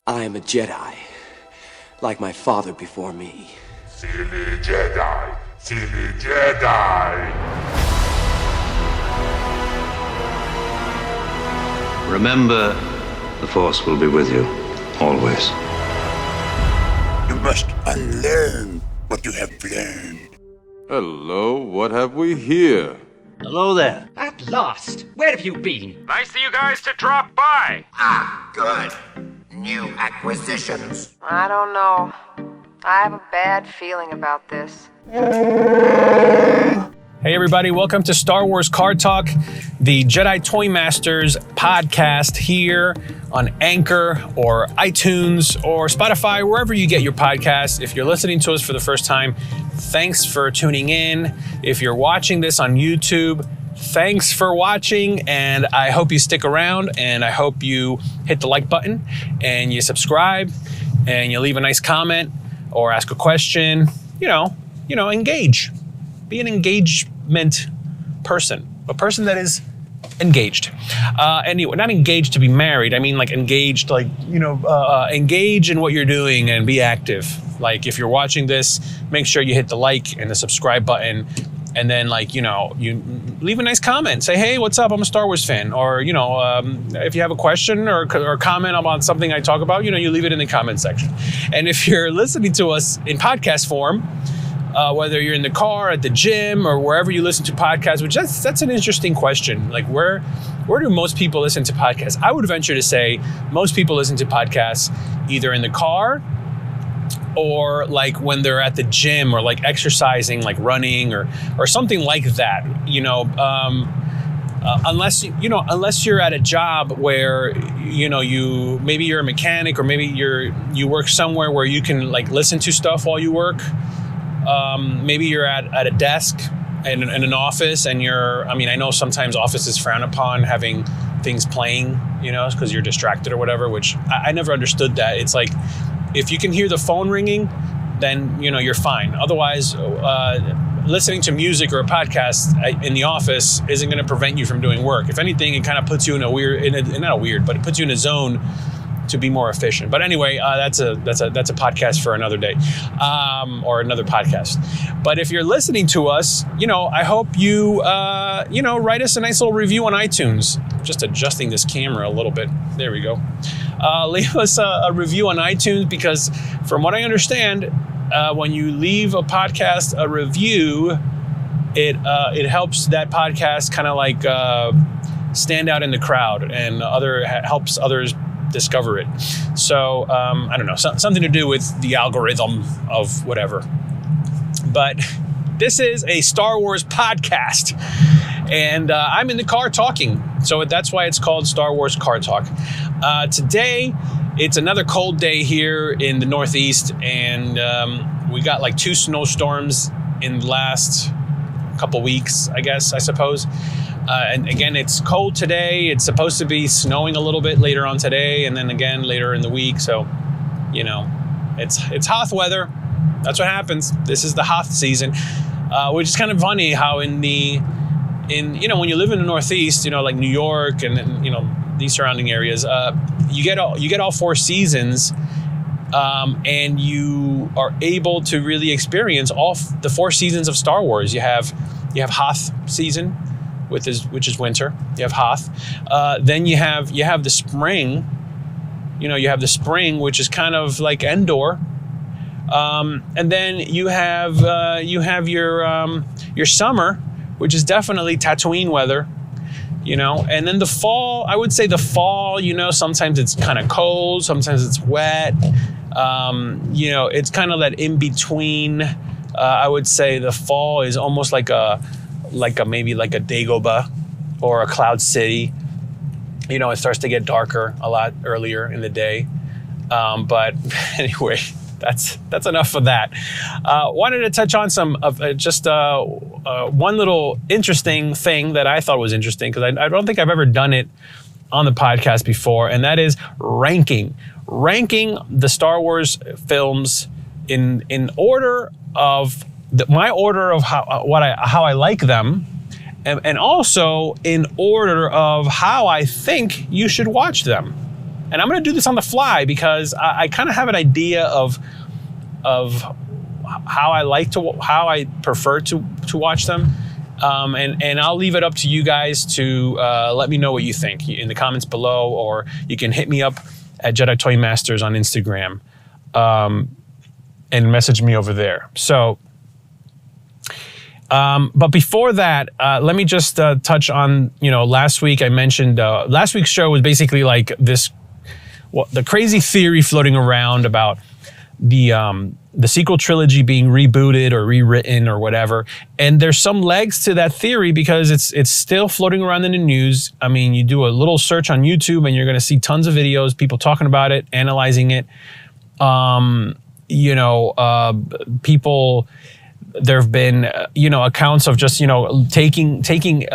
I am a Jedi, like my father before me. Silly Jedi! Silly Jedi! Remember, the Force will be with you, always. You must unlearn what you have learned. Hello, what have we here? Hello there. At last! Where have you been? Nice of you guys to drop by. Ah, good. New acquisitions. I don't know. I have a bad feeling about this. Hey everybody, welcome to Star Wars Card Talk, the Jedi Toy Masters podcast here on Anchor or iTunes or Spotify, wherever you get your podcasts. If you're listening to us for the first time, thanks for tuning in. If you're watching this on YouTube, thanks for watching, and I hope you stick around, and I hope you hit the like button and you subscribe and you leave a nice comment or ask a question. You know, engage. Be an engagement person, a person that is engaged. Anyway, not engaged to be married. I mean, like engaged, like, engage in what you're doing and be active. Like if you're watching this, make sure you hit the like and the subscribe button. And then you leave a nice comment. Say, hey, what's up? I'm a Star Wars fan. Or, if you have a question or comment about something I talk about, you leave it in the comment section. And if you're listening to us in podcast form, whether you're in the car, at the gym, or wherever you listen to podcasts, which that's an interesting question. Like where do most people listen to podcasts? I would venture to say most people listen to podcasts either in the car or like when they're at the gym or like exercising, like running or something like that. Unless you're at a job where maybe you're a mechanic or maybe you work somewhere where you can like listen to stuff while you work. Maybe you're at a desk in an office and I know sometimes offices frown upon having things playing, because you're distracted or whatever, which I never understood that. It's like, if you can hear the phone ringing, then, you're fine. Otherwise, listening to music or a podcast in the office isn't going to prevent you from doing work. If anything, it kind of puts you in it puts you in a zone to be more efficient. But anyway, that's a podcast for another day, or another podcast. But if you're listening to us, I hope you, write us a nice little review on iTunes. Just adjusting this camera a little bit. There we go. Leave us a review on iTunes, because from what I understand, when you leave a podcast a review, it helps that podcast kind of like stand out in the crowd, and helps others discover it. So I don't know, something to do with the algorithm of whatever. But this is a Star Wars podcast, and I'm in the car talking, so that's why it's called Star Wars Car Talk. Today, it's another cold day here in the Northeast, and we got like 2 snowstorms in the last couple weeks, I suppose. And again, it's cold today. It's supposed to be snowing a little bit later on today, and then again later in the week. So, it's Hoth weather. That's what happens. This is the Hoth season, which is kind of funny how when you live in the Northeast, like New York and these surrounding areas, you get all 4 seasons, and you are able to really experience all the 4 seasons of Star Wars. You have Hoth season, which is winter. You have Hoth. Then you have the spring. You have the spring, which is kind of like Endor. And then you have your summer, which is definitely Tatooine weather. And then the fall, I would say the fall, sometimes it's kind of cold, sometimes it's wet. It's kind of that in between. I would say the fall is almost like maybe like a Dagobah or a Cloud City. It starts to get darker a lot earlier in the day. But anyway, that's enough of that. Wanted to touch on some of one little interesting thing that I thought was interesting, because I don't think I've ever done it on the podcast before, and that is ranking the Star Wars films in order of my order of how I like them, and also in order of how I think you should watch them. And I'm going to do this on the fly because I kind of have an idea of how I prefer to watch them. And I'll leave it up to you guys to let me know what you think in the comments below, or you can hit me up at Jedi Toy Masters on Instagram and message me over there. So, but before that, let me just touch on, last week I mentioned, last week's show was basically like this, the crazy theory floating around about the sequel trilogy being rebooted or rewritten or whatever. And there's some legs to that theory because it's still floating around in the news. I mean, you do a little search on YouTube and you're going to see tons of videos, people talking about it, analyzing it. People, there have been, accounts of just, taking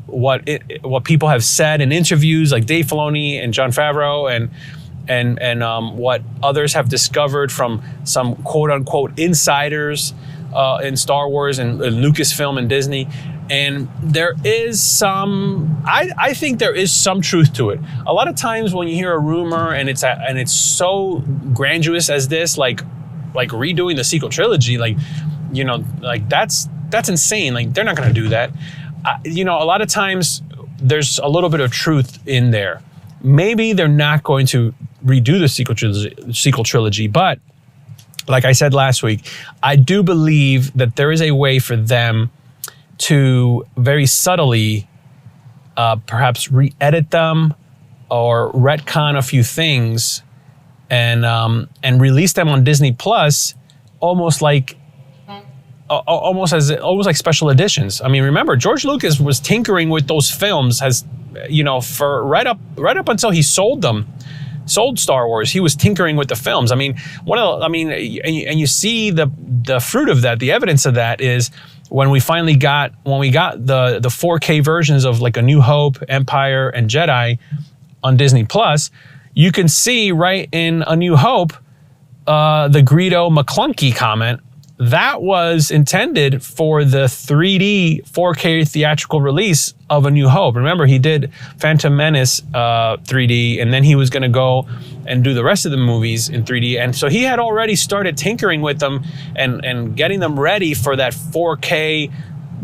what people have said in interviews, like Dave Filoni and Jon Favreau, and what others have discovered from some quote unquote insiders in Star Wars and Lucasfilm and Disney. And there is I think there is some truth to it. A lot of times when you hear a rumor and it's so grandiose as this, like redoing the sequel trilogy, that's insane. Like, they're not going to do that. A lot of times there's a little bit of truth in there. Maybe they're not going to redo the sequel trilogy, but like I said last week, I do believe that there is a way for them to very subtly perhaps re-edit them or retcon a few things and release them on Disney Plus almost like special editions. I mean, remember, George Lucas was tinkering with those films for right up until he sold Star Wars. He was tinkering with the films. I mean, and you see the fruit of that. The evidence of that is when we got the 4K versions of like A New Hope, Empire, and Jedi on Disney Plus. You can see right in A New Hope the Greedo McClunky comment. That was intended for the 3D 4K theatrical release of A New Hope. Remember, he did Phantom Menace 3D, and then he was going to go and do the rest of the movies in 3D. And so he had already started tinkering with them and getting them ready for that 4K,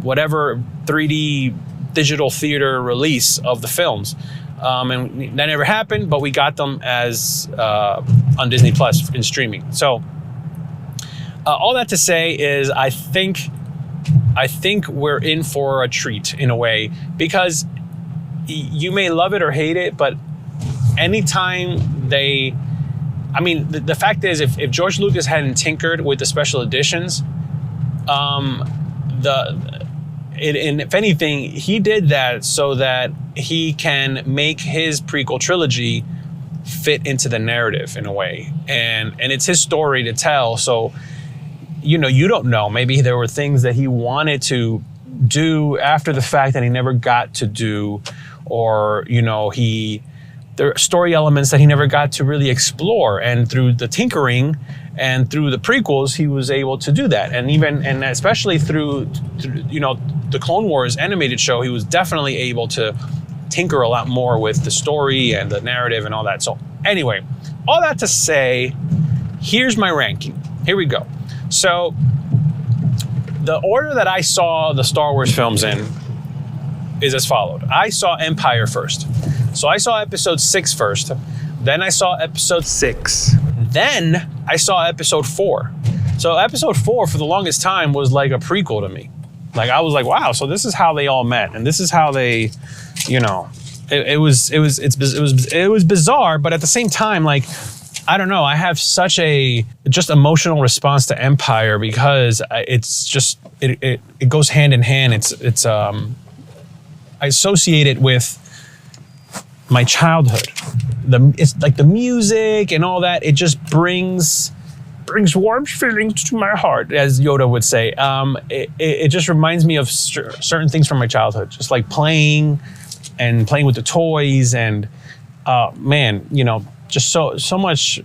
whatever 3D digital theater release of the films. And that never happened, but we got them as on Disney Plus in streaming. So all that to say is I think we're in for a treat in a way, because you may love it or hate it, but anytime the fact is, if George Lucas hadn't tinkered with the special editions, if anything, he did that so that he can make his prequel trilogy fit into the narrative in a way, and it's his story to tell. So you don't know. Maybe there were things that he wanted to do after the fact that he never got to do, or there are story elements that he never got to really explore. And through the tinkering and through the prequels, he was able to do that. And especially through the Clone Wars animated show, he was definitely able to tinker a lot more with the story and the narrative and all that. So anyway, all that to say, here's my ranking. Here we go. So the order that I saw the Star Wars films in is as followed. I saw Empire first. So I saw episode 6 first. Then I saw episode 6. Then I saw episode 4. So episode 4 for the longest time was like a prequel to me. Like, I was like, wow, so this is how they all met, and this is how they, it was bizarre, but at the same time, like, I don't know, I have such a just emotional response to Empire because it's just it goes hand in hand. It's I associate it with my childhood. It's like the music and all that. It just brings warm feelings to my heart, as Yoda would say. It just reminds me of certain things from my childhood, just like playing with the toys and just so much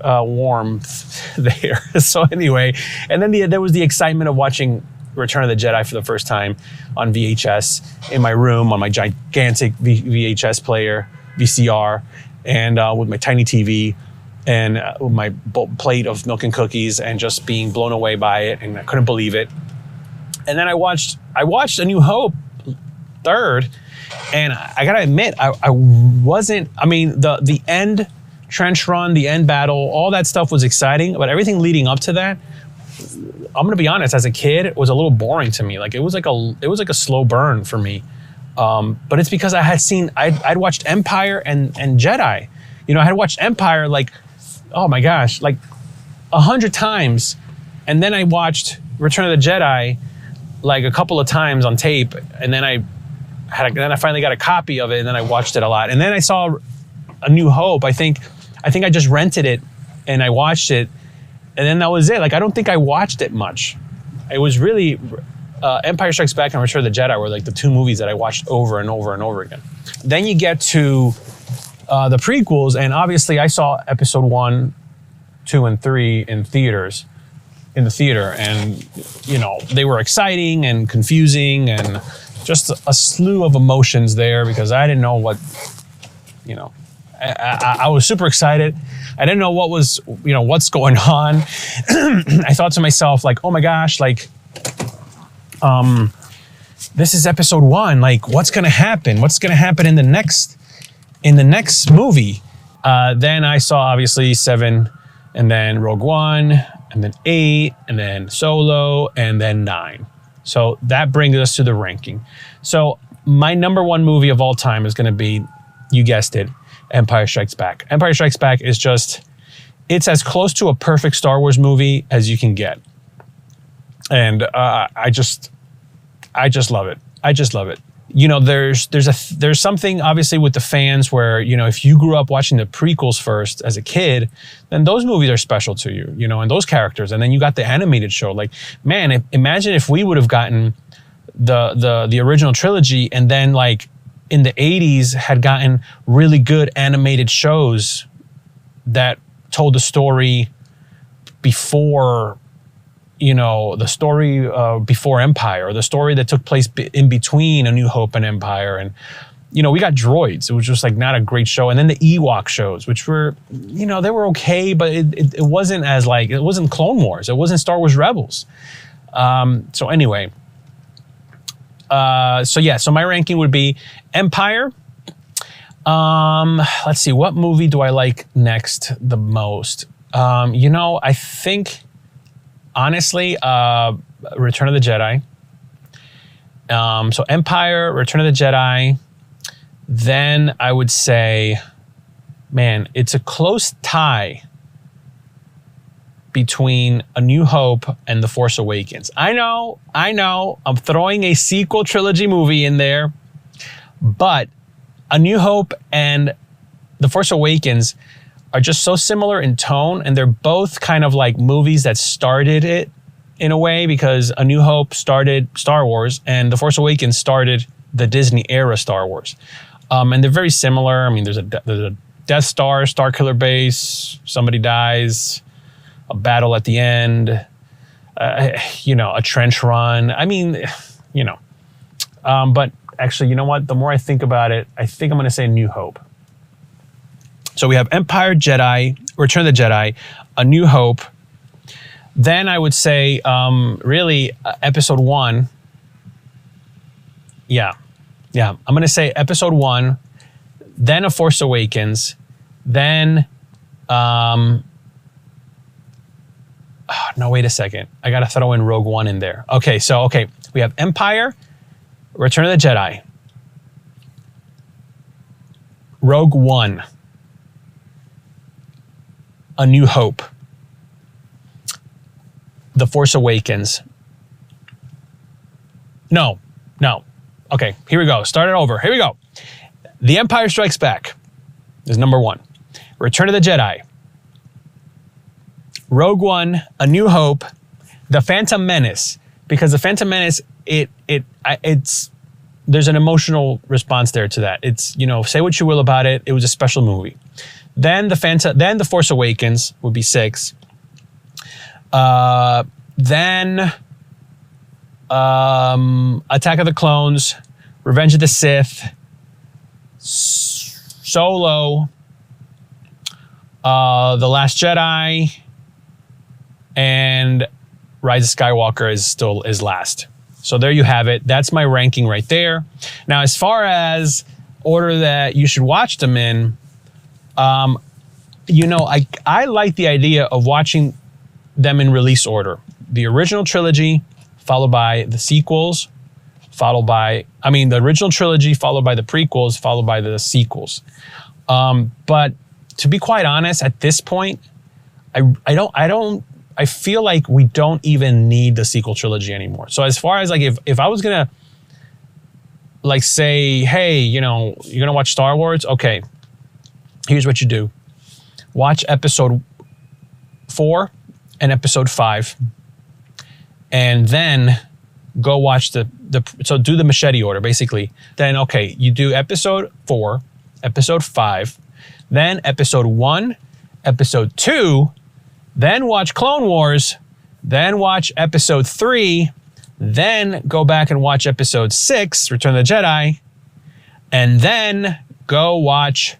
warmth there. So anyway, and then there was the excitement of watching Return of the Jedi for the first time on VHS in my room on my gigantic VHS player, VCR. and with my tiny TV and with my plate of milk and cookies and just being blown away by it, and I couldn't believe it. And then I watched A New Hope third, and I gotta admit, I wasn't. I mean, the end trench run, the end battle, all that stuff was exciting, but everything leading up to that, I'm gonna be honest, as a kid, it was a little boring to me. Like it was like a slow burn for me. But it's because I'd watched Empire and Jedi. You know, I had watched Empire like, oh my gosh, like 100 times, and then I watched Return of the Jedi like a couple of times on tape, and then I finally got a copy of it, and then I watched it a lot, and then I saw A New Hope. I think I just rented it and I watched it, and then that was it. Like I don't think I watched it much. It was really Empire Strikes Back and Return of the Jedi were like the two movies that I watched over and over and over again. Then you get to the prequels, and obviously I saw episode 1, 2, and 3 in the theater, and you know, they were exciting and confusing and just a slew of emotions there because I didn't know what, you know, I was super excited. I didn't know what was, you know, what's going on. I thought to myself, like, oh my gosh, like, this is episode 1. Like, what's gonna happen? What's gonna happen in the next movie? Then I saw obviously 7, and then Rogue One, and then 8, and then Solo, and then 9. So that brings us to the ranking. So my number 1 movie of all time is gonna be, you guessed it, Empire Strikes Back. Empire Strikes Back is it's as close to a perfect Star Wars movie as you can get. And I just love it. I just love it. You know, there's something obviously with the fans where, you know, if you grew up watching the prequels first as a kid, then those movies are special to you, you know, and those characters. And then you got the animated show. Like, man, imagine if we would have gotten the original trilogy, and then like in the 80s had gotten really good animated shows that told the story before, you know, the story before Empire, or the story that took place in between A New Hope and Empire. And, you know, we got Droids. It was just like not a great show. And then the Ewok shows, which were, you know, they were okay, but it wasn't as like, it wasn't Clone Wars. It wasn't Star Wars Rebels. So anyway, so my ranking would be Empire. Let's see, what movie do I like next the most? You know, I think, honestly, Return of the Jedi. So Empire, Return of the Jedi. Then I would say, man, it's a close tie between A New Hope and The Force Awakens. I know, I'm throwing a sequel trilogy movie in there, but A New Hope and The Force Awakens are just so similar in tone, and they're both kind of like movies that started it in a way, because A New Hope started Star Wars and The Force Awakens started the Disney era Star Wars. And they're very similar. I mean, there's a Death Star, Starkiller Base, somebody dies, a battle at the end, you know, a trench run. I mean, you know, but actually, you know what? The more I think about it, I think I'm going to say New Hope. So we have Empire, Jedi, Return of the Jedi, A New Hope. Then I would say, really, Episode 1. Yeah. I'm going to say Episode 1, then A Force Awakens, then... no, wait a second. I got to throw in Rogue One in there. Okay, we have Empire, Return of the Jedi, Rogue One, A New Hope, The Force Awakens. No. Okay, here we go. Start it over. Here we go. The Empire Strikes Back is number 1. Return of the Jedi, Rogue One, A New Hope, The Phantom Menace, because The Phantom Menace, it's there's an emotional response there to that. It's, you know, say what you will about it, it was a special movie. Then The Force Awakens would be 6. Then Attack of the Clones, Revenge of the Sith, Solo, The Last Jedi, and Rise of Skywalker is last. So there you have it. That's my ranking right there. Now, as far as order that you should watch them in, you know, I like the idea of watching them in release order. The original trilogy, followed by the sequels, the original trilogy, followed by the prequels, followed by the sequels. But to be quite honest, at this point, I feel like we don't even need the sequel trilogy anymore. So as far as like, if I was gonna like say, hey, you know, you're gonna watch Star Wars, okay, here's what you do. Watch episode 4 and episode 5, and then go watch so do the machete order, basically. Then, okay, you do episode 4, episode 5, then episode 1, episode 2, then watch Clone Wars, then watch episode 3, then go back and watch episode 6, Return of the Jedi, and then go watch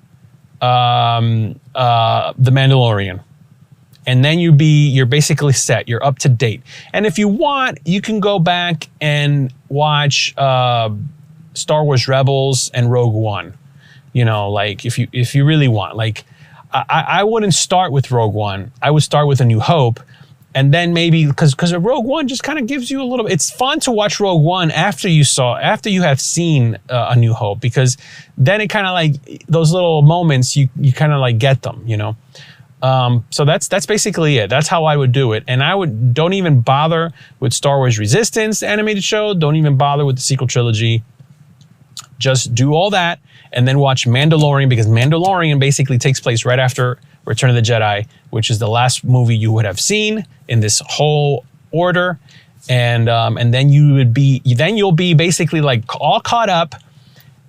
The Mandalorian. And then you're basically set. You're up to date. And if you want, you can go back and watch Star Wars Rebels and Rogue One. You know, like if you really want. Like I wouldn't start with Rogue One. I would start with A New Hope. And then maybe, because Rogue One just kind of gives you a little, it's fun to watch Rogue One after you have seen A New Hope, because then it kind of like, those little moments, you kind of like get them, you know? So that's basically it. That's how I would do it. And don't even bother with Star Wars Resistance, the animated show. Don't even bother with the sequel trilogy. Just do all that and then watch Mandalorian, because Mandalorian basically takes place right after Return of the Jedi, which is the last movie you would have seen in this whole order. And then you'll be basically like all caught up,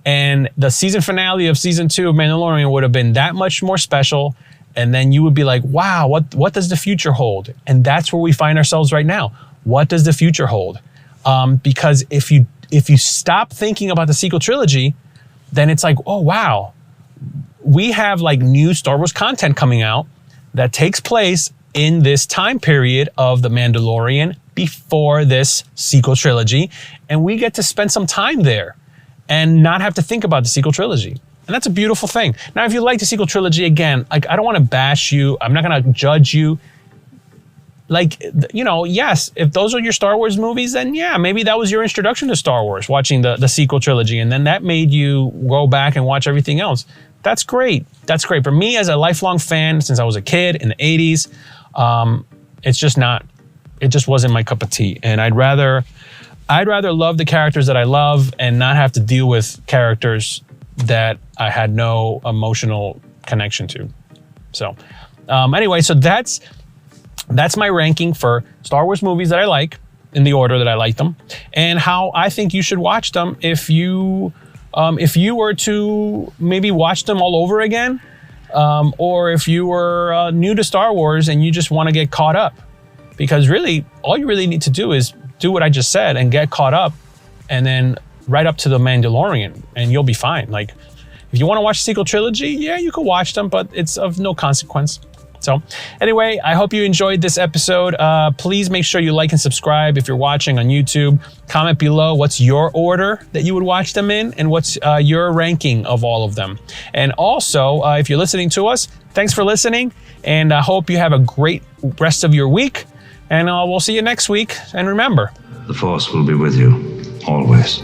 and the season finale of season 2 of Mandalorian would have been that much more special. And then you would be like, wow, what does the future hold? And that's where we find ourselves right now. What does the future hold? Because if you stop thinking about the sequel trilogy, then it's like, oh, wow, we have like new Star Wars content coming out that takes place in this time period of The Mandalorian before this sequel trilogy. And we get to spend some time there and not have to think about the sequel trilogy. And that's a beautiful thing. Now, if you like the sequel trilogy, again, like, I don't want to bash you. I'm not going to judge you. Like, you know, yes, if those are your Star Wars movies, then yeah, maybe that was your introduction to Star Wars, watching the sequel trilogy. And then that made you go back and watch everything else. That's great. That's great. For me, as a lifelong fan, since I was a kid in the 80s, it just wasn't my cup of tea. And I'd rather love the characters that I love and not have to deal with characters that I had no emotional connection to. So anyway, so that's my ranking for Star Wars movies that I like, in the order that I like them, and how I think you should watch them if you were to maybe watch them all over again, or if you were new to Star Wars and you just want to get caught up. Because really, all you really need to do is do what I just said and get caught up, and then right up to The Mandalorian, and you'll be fine. Like, if you want to watch the sequel trilogy, yeah, you can watch them, but it's of no consequence. So anyway, I hope you enjoyed this episode. Please make sure you like and subscribe if you're watching on YouTube. Comment below what's your order that you would watch them in, and what's your ranking of all of them. And also, if you're listening to us, thanks for listening, and I hope you have a great rest of your week, and we'll see you next week. And remember, The Force will be with you, always.